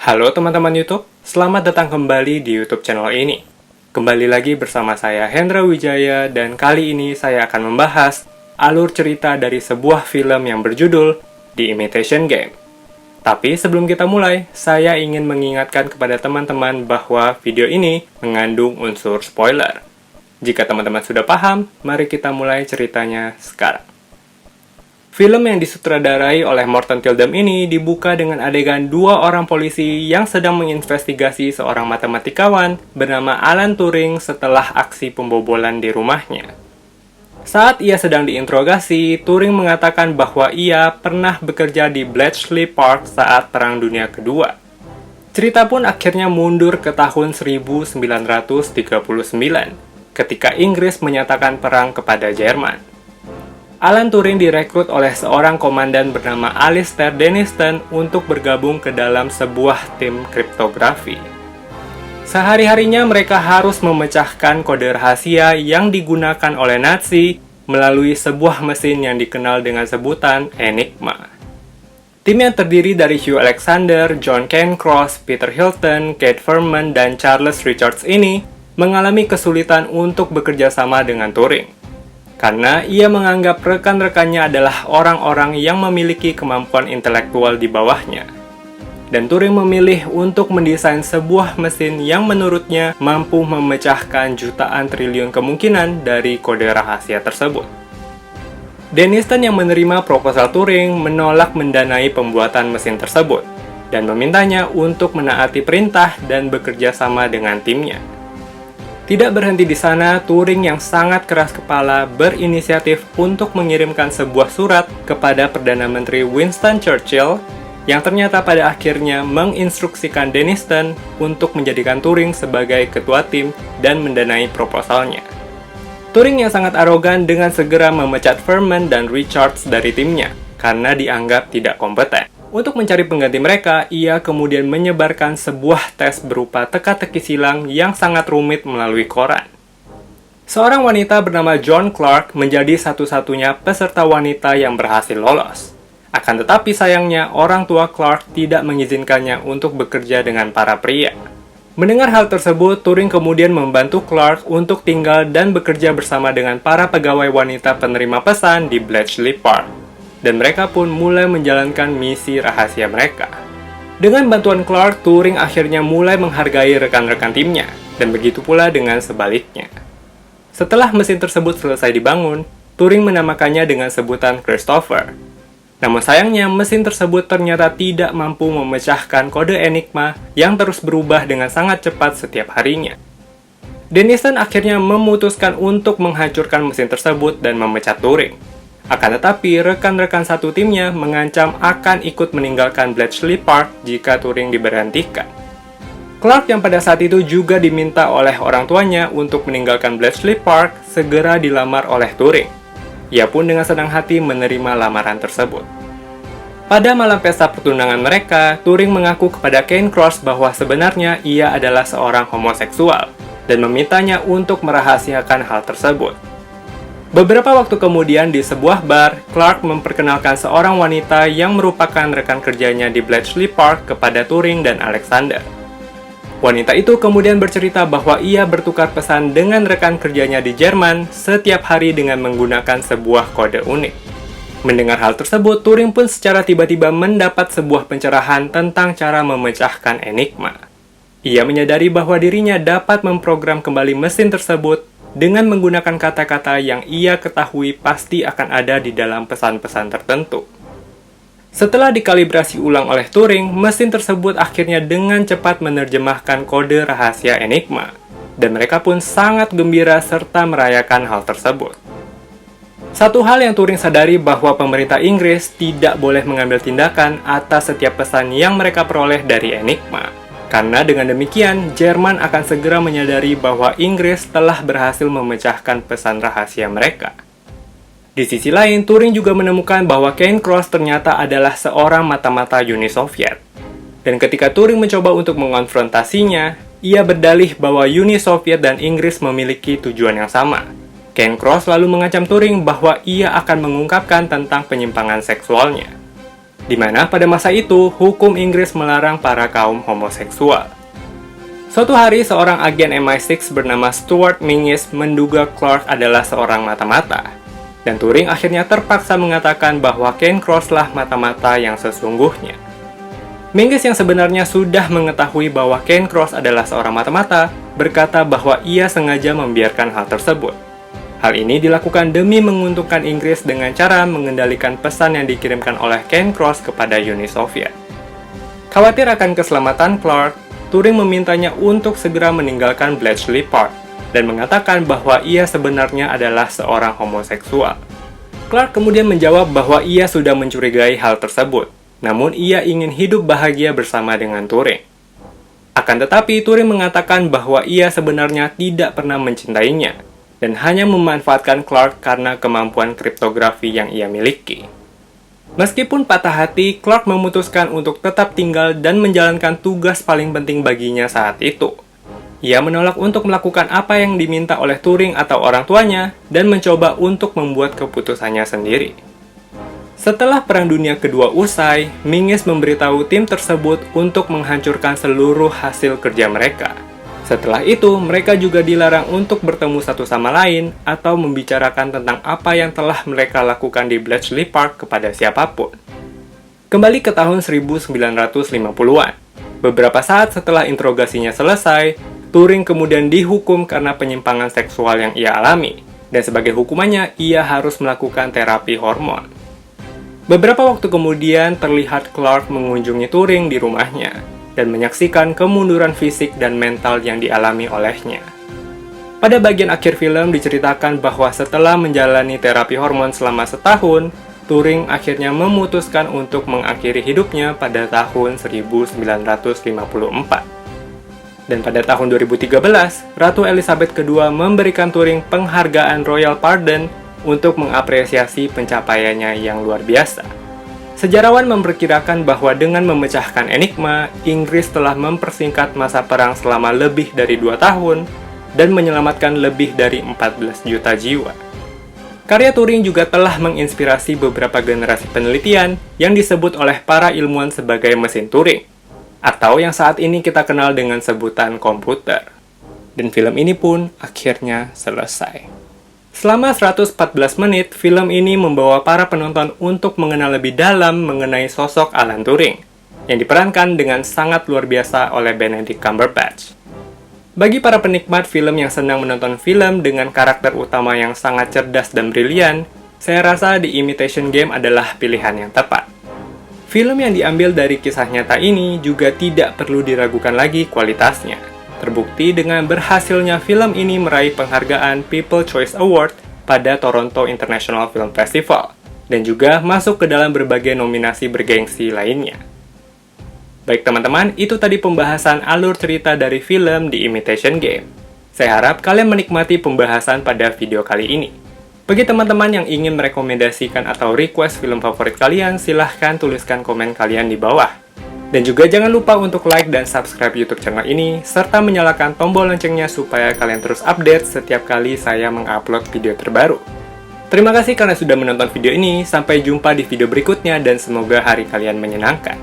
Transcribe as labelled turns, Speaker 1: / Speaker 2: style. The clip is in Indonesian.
Speaker 1: Halo teman-teman YouTube, selamat datang kembali di YouTube channel ini. Kembali lagi bersama saya Hendra Wijaya dan kali ini saya akan membahas alur cerita dari sebuah film yang berjudul The Imitation Game. Tapi sebelum kita mulai, saya ingin mengingatkan kepada teman-teman bahwa video ini mengandung unsur spoiler. Jika teman-teman sudah paham, mari kita mulai ceritanya sekarang. Film yang disutradarai oleh Morton Tyldum ini dibuka dengan adegan dua orang polisi yang sedang menginvestigasi seorang matematikawan bernama Alan Turing setelah aksi pembobolan di rumahnya. Saat ia sedang diinterogasi, Turing mengatakan bahwa ia pernah bekerja di Bletchley Park saat Perang Dunia Kedua. Cerita pun akhirnya mundur ke tahun 1939, ketika Inggris menyatakan perang kepada Jerman. Alan Turing direkrut oleh seorang komandan bernama Alistair Denniston untuk bergabung ke dalam sebuah tim kriptografi. Sehari-harinya mereka harus memecahkan kode rahasia yang digunakan oleh Nazi melalui sebuah mesin yang dikenal dengan sebutan Enigma. Tim yang terdiri dari Hugh Alexander, John Cairncross, Peter Hilton, Kate Furman, dan Charles Richards ini mengalami kesulitan untuk bekerja sama dengan Turing. Karena ia menganggap rekan-rekannya adalah orang-orang yang memiliki kemampuan intelektual di bawahnya. Dan Turing memilih untuk mendesain sebuah mesin yang menurutnya mampu memecahkan jutaan triliun kemungkinan dari kode rahasia tersebut. Denniston yang menerima proposal Turing menolak mendanai pembuatan mesin tersebut, dan memintanya untuk menaati perintah dan bekerja sama dengan timnya. Tidak berhenti di sana, Turing yang sangat keras kepala berinisiatif untuk mengirimkan sebuah surat kepada Perdana Menteri Winston Churchill yang ternyata pada akhirnya menginstruksikan Denniston untuk menjadikan Turing sebagai ketua tim dan mendanai proposalnya. Turing yang sangat arogan dengan segera memecat Furman dan Richards dari timnya karena dianggap tidak kompeten. Untuk mencari pengganti mereka, ia kemudian menyebarkan sebuah tes berupa teka-teki silang yang sangat rumit melalui koran. Seorang wanita bernama Joan Clark menjadi satu-satunya peserta wanita yang berhasil lolos. Akan tetapi sayangnya, orang tua Clark tidak mengizinkannya untuk bekerja dengan para pria. Mendengar hal tersebut, Turing kemudian membantu Clark untuk tinggal dan bekerja bersama dengan para pegawai wanita penerima pesan di Bletchley Park. Dan mereka pun mulai menjalankan misi rahasia mereka. Dengan bantuan Clark, Turing akhirnya mulai menghargai rekan-rekan timnya, dan begitu pula dengan sebaliknya. Setelah mesin tersebut selesai dibangun, Turing menamakannya dengan sebutan Christopher. Namun sayangnya, mesin tersebut ternyata tidak mampu memecahkan kode Enigma yang terus berubah dengan sangat cepat setiap harinya. Denniston akhirnya memutuskan untuk menghancurkan mesin tersebut dan memecat Turing. Akan tetapi, rekan-rekan satu timnya mengancam akan ikut meninggalkan Bletchley Park jika Turing diberhentikan. Clark yang pada saat itu juga diminta oleh orang tuanya untuk meninggalkan Bletchley Park segera dilamar oleh Turing. Ia pun dengan senang hati menerima lamaran tersebut. Pada malam pesta pertunangan mereka, Turing mengaku kepada Cairncross bahwa sebenarnya ia adalah seorang homoseksual dan memintanya untuk merahasiakan hal tersebut. Beberapa waktu kemudian di sebuah bar, Clark memperkenalkan seorang wanita yang merupakan rekan kerjanya di Bletchley Park kepada Turing dan Alexander. Wanita itu kemudian bercerita bahwa ia bertukar pesan dengan rekan kerjanya di Jerman setiap hari dengan menggunakan sebuah kode unik. Mendengar hal tersebut, Turing pun secara tiba-tiba mendapat sebuah pencerahan tentang cara memecahkan Enigma. Ia menyadari bahwa dirinya dapat memprogram kembali mesin tersebut dengan menggunakan kata-kata yang ia ketahui pasti akan ada di dalam pesan-pesan tertentu. Setelah dikalibrasi ulang oleh Turing, mesin tersebut akhirnya dengan cepat menerjemahkan kode rahasia Enigma, dan mereka pun sangat gembira serta merayakan hal tersebut. Satu hal yang Turing sadari bahwa pemerintah Inggris tidak boleh mengambil tindakan atas setiap pesan yang mereka peroleh dari Enigma. Karena dengan demikian, Jerman akan segera menyadari bahwa Inggris telah berhasil memecahkan pesan rahasia mereka. Di sisi lain, Turing juga menemukan bahwa Cairncross ternyata adalah seorang mata-mata Uni Soviet. Dan ketika Turing mencoba untuk mengonfrontasinya, ia berdalih bahwa Uni Soviet dan Inggris memiliki tujuan yang sama. Cairncross lalu mengancam Turing bahwa ia akan mengungkapkan tentang penyimpangan seksualnya. di mana pada masa itu hukum Inggris melarang para kaum homoseksual. Suatu hari, seorang agen MI6 bernama Stuart Mingus menduga Clarke adalah seorang mata-mata, dan Turing akhirnya terpaksa mengatakan bahwa Cairncross lah mata-mata yang sesungguhnya. Mingus yang sebenarnya sudah mengetahui bahwa Cairncross adalah seorang mata-mata, berkata bahwa ia sengaja membiarkan hal tersebut. Hal ini dilakukan demi menguntungkan Inggris dengan cara mengendalikan pesan yang dikirimkan oleh Cairncross kepada Uni Soviet. Khawatir akan keselamatan Clarke, Turing memintanya untuk segera meninggalkan Bletchley Park dan mengatakan bahwa ia sebenarnya adalah seorang homoseksual. Clarke kemudian menjawab bahwa ia sudah mencurigai hal tersebut, namun ia ingin hidup bahagia bersama dengan Turing. Akan tetapi, Turing mengatakan bahwa ia sebenarnya tidak pernah mencintainya, dan hanya memanfaatkan Clarke karena kemampuan kriptografi yang ia miliki. Meskipun patah hati, Clarke memutuskan untuk tetap tinggal dan menjalankan tugas paling penting baginya saat itu. Ia menolak untuk melakukan apa yang diminta oleh Turing atau orang tuanya, dan mencoba untuk membuat keputusannya sendiri. Setelah Perang Dunia Kedua usai, Mingus memberitahu tim tersebut untuk menghancurkan seluruh hasil kerja mereka. Setelah itu, mereka juga dilarang untuk bertemu satu sama lain atau membicarakan tentang apa yang telah mereka lakukan di Bletchley Park kepada siapapun. Kembali ke tahun 1950-an. Beberapa saat setelah interogasinya selesai, Turing kemudian dihukum karena penyimpangan seksual yang ia alami, dan sebagai hukumannya, ia harus melakukan terapi hormon. Beberapa waktu kemudian, terlihat Clarke mengunjungi Turing di rumahnya, dan menyaksikan kemunduran fisik dan mental yang dialami olehnya. Pada bagian akhir film diceritakan bahwa setelah menjalani terapi hormon selama setahun, Turing akhirnya memutuskan untuk mengakhiri hidupnya pada tahun 1954. Dan pada tahun 2013, Ratu Elizabeth II memberikan Turing penghargaan Royal Pardon untuk mengapresiasi pencapaiannya yang luar biasa. Sejarawan memperkirakan bahwa dengan memecahkan enigma, Inggris telah mempersingkat masa perang selama lebih dari 2 tahun dan menyelamatkan lebih dari 14 juta jiwa. Karya Turing juga telah menginspirasi beberapa generasi penelitian yang disebut oleh para ilmuwan sebagai mesin Turing, atau yang saat ini kita kenal dengan sebutan komputer. Dan film ini pun akhirnya selesai. Selama 114 menit, film ini membawa para penonton untuk mengenal lebih dalam mengenai sosok Alan Turing, yang diperankan dengan sangat luar biasa oleh Benedict Cumberbatch. Bagi para penikmat film yang senang menonton film dengan karakter utama yang sangat cerdas dan brilian, saya rasa The Imitation Game adalah pilihan yang tepat. Film yang diambil dari kisah nyata ini juga tidak perlu diragukan lagi kualitasnya. Terbukti dengan berhasilnya film ini meraih penghargaan People's Choice Award pada Toronto International Film Festival, dan juga masuk ke dalam berbagai nominasi bergengsi lainnya. Baik teman-teman, itu tadi pembahasan alur cerita dari film The Imitation Game. Saya harap kalian menikmati pembahasan pada video kali ini. Bagi teman-teman yang ingin merekomendasikan atau request film favorit kalian, silahkan tuliskan komen kalian di bawah. Dan juga jangan lupa untuk like dan subscribe YouTube channel ini, serta menyalakan tombol loncengnya supaya kalian terus update setiap kali saya mengupload video terbaru. Terima kasih karena sudah menonton video ini, sampai jumpa di video berikutnya dan semoga hari kalian menyenangkan.